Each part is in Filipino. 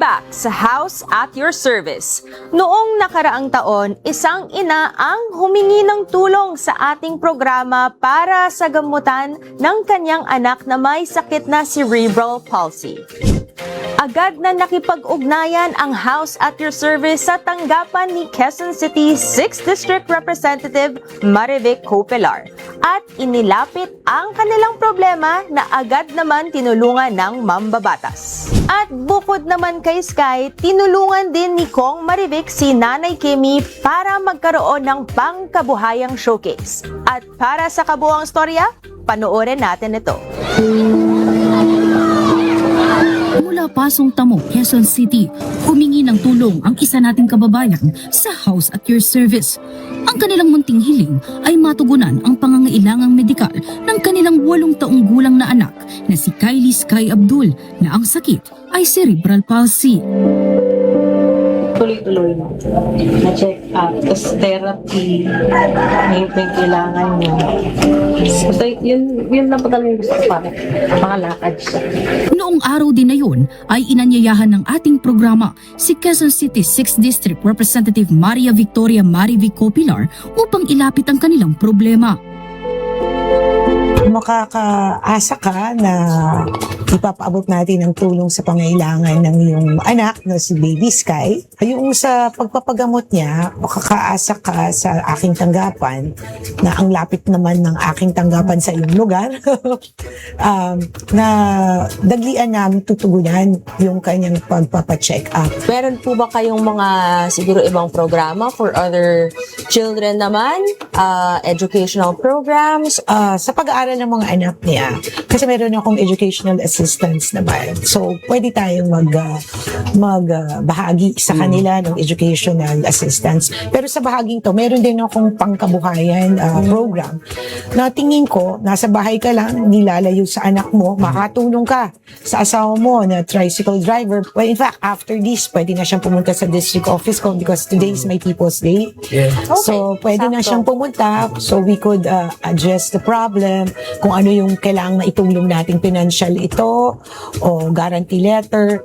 Welcome back sa House at Your Service. Noong nakaraang taon, isang ina ang humingi ng tulong sa ating programa para sa gamutan ng kanyang anak na may sakit na cerebral palsy. Agad na nakipag-ugnayan ang House at Your Service sa tanggapan ni Quezon City 6th District Representative Marivic Copelar at inilapit ang kanilang problema na agad naman tinulungan ng mambabatas. At bukod naman kay Sky, tinulungan din ni Kong Marivic si Nanay Kimi para magkaroon ng pangkabuhayang showcase. At para sa kabuuang storya, panoorin natin ito. Mula Pasong Tamo, Quezon City, humingi ng tulong ang isa nating kababayan sa House at Your Service. Ang kanilang munting hiling ay matugunan ang pangangailangang medikal ng kanilang 8 taong gulang na anak na si Kylie Sky Abdul na ang sakit ay cerebral palsy. Tuloy-tuloy na-check up, tapos therapy, may kailangan niya. Basta yun lang pa talaga yung gusto ko para makalakad siya. Noong araw din na yun ay inanyayahan ng ating programa si Quezon City 6th District Representative Maria Victoria Marivic Copelar upang ilapit ang kanilang problema. Makakaasa ka na ipapaabot natin ang tulong sa pangailangan ng iyong anak na si Baby Sky. Yung sa pagpapagamot niya, makakaasa ka sa aking tanggapan na ang lapit naman ng aking tanggapan sa iyong lugar na daglian namin tutugunan yung kanyang pagpapacheck up. Meron po ba kayong mga siguro ibang programa for other children naman? Educational programs? Sa pag-aaral ng mga anak niya, kasi meron akong educational assistance naman. So, pwede tayong magbahagi sa kanila ng educational assistance. Pero sa bahaging to, meron din akong pangkabuhayan program na tingin ko, nasa bahay ka lang, nilalayo sa anak mo, makatulong ka sa asawa mo na tricycle driver. Well, in fact, after this, pwede na siyang pumunta sa district office ko because today is my People's Day. Okay, So, pwede na siyang pumunta so we could address the problem, kung ano yung kailangang na itulong nating financial ito o guarantee letter,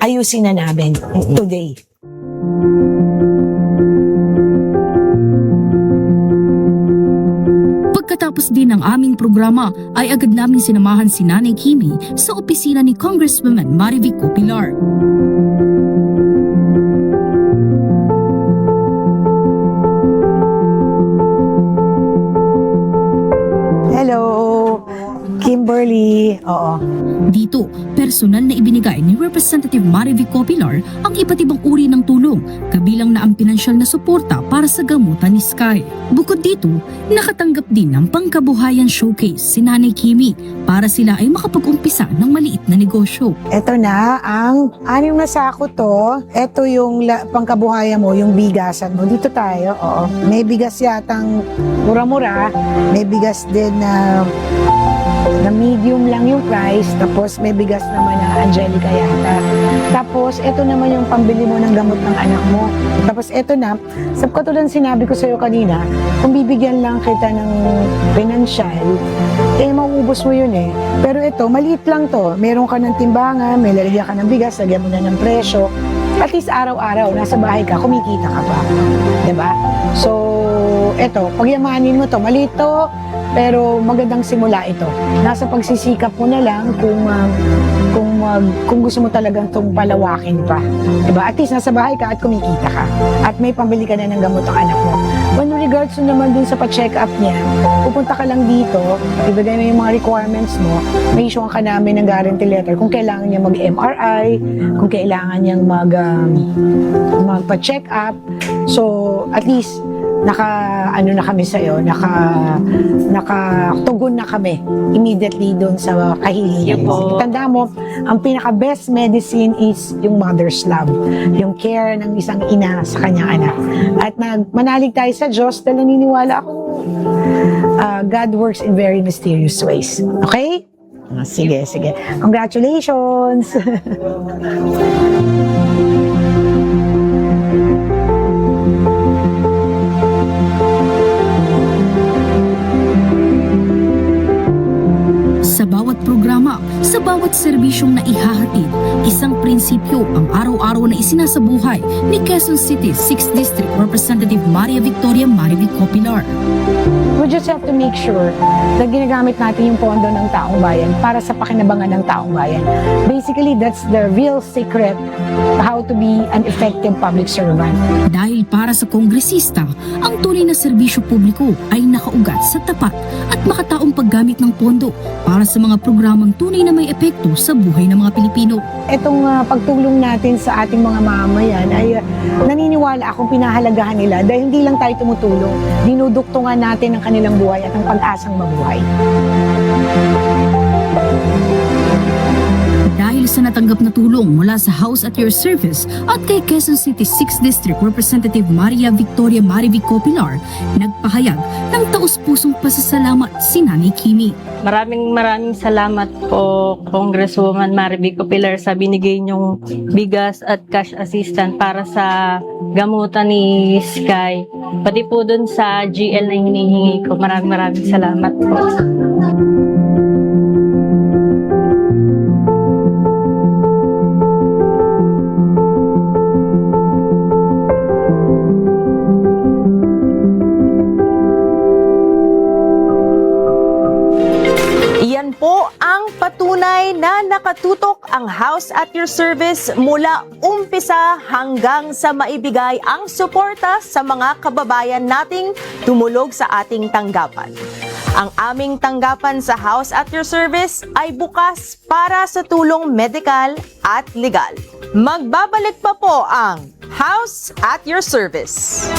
ayusin na namin today. Pagkatapos din ng aming programa ay agad namin sinamahan si Nanay Kimi sa opisina ni Congresswoman Marivic Copelar. Hello, Kimberly. Oo. Dito, personal na ibinigay ni Representative Marivic Copelar ang iba't ibang uri ng tulong, kabilang na ang pinansyal na suporta para sa gamutan ni Sky. Bukod dito, nakatanggap din ng pangkabuhayan showcase si Nanay Kimi para sila ay makapag-umpisa ng maliit na negosyo. Ito na ang 6 na sako to. Ito yung pangkabuhayan mo, yung bigasan mo. Dito tayo. Oo. May bigas yatang mura-mura. May bigas din na medium lang yung price, tapos may bigas naman na Angelica yata. Tapos, ito naman yung pambili mo ng gamot ng anak mo. Tapos, ito na, sa katulad sinabi ko sa'yo kanina, kung bibigyan lang kita ng financial, mauubos mo yun eh. Pero ito, maliit lang to. Meron ka ng timbangan, may lalagyan ka ng bigas, lagyan mo na ng presyo. At least araw-araw, nasa bahay ka, kumikita ka pa. Diba? So, ito, pagyamanin mo to, maliit to, pero magandang simula ito. Nasa pagsisikap mo na lang kung gusto mo talagang itong palawakin pa. Diba? At least nasa bahay ka at kumikita ka. At may pambili ka na ng gamot ang anak mo. When regards to naman dun sa pa-check up niya, pupunta ka lang dito, ibigay mo yung mga requirements mo, may issue ka namin ng guarantee letter kung kailangan niya mag-MRI, kung kailangan niyang magpa-check up. So, at least, na kami sa'yo, nakatugon na kami immediately doon sa kahilingan mo. Tanda mo, ang pinaka-best medicine is yung mother's love, yung care ng isang ina sa kanyang anak. At manalig tayo sa Diyos dahil naniniwala ako, God works in very mysterious ways. Okay? Sige. Congratulations! Sa bawat programa, Sa bawat serbisyong naihahatid, isang prinsipyo ang araw-araw na isinasabuhay ni Quezon City 6th District Representative Maria Victoria Marivic Copilar. We just have to make sure na ginagamit natin yung pondo ng taong bayan para sa pakinabangan ng taong bayan. Basically, that's the real secret how to be an effective public servant. Dahil para sa kongresista, ang tunay na serbisyo publiko ay nakaugat sa tapat at makataong paggamit ng pondo para sa mga programang tunay na may epekto sa buhay ng mga Pilipino. Itong pagtulong natin sa ating mga mamamayan ay naniniwala akong pinahalagahan nila dahil hindi lang tayo tumutulong, dinuduktungan natin ang kanilang buhay at ang pag-asang mabuhay. Dahil sa natanggap na tulong mula sa House at Your Service at kay Quezon City 6th District Representative Maria Victoria Marivic Copilar, nagpahayag ng taus-pusong pasasalamat si Nanay Kimi. Maraming salamat po, Congresswoman Marivic Copilar, sa binigay niyong bigas at cash assistance para sa gamutan ni Sky. Pati po dun sa GL na hinihingi ko. Maraming salamat po. Iyan po ang patunay na nakatutok ang House at Your Service mula umpisa hanggang sa maibigay ang suporta sa mga kababayan nating tumulog sa ating tanggapan. Ang aming tanggapan sa House at Your Service ay bukas para sa tulong medikal at legal. Magbabalik pa po ang House at Your Service.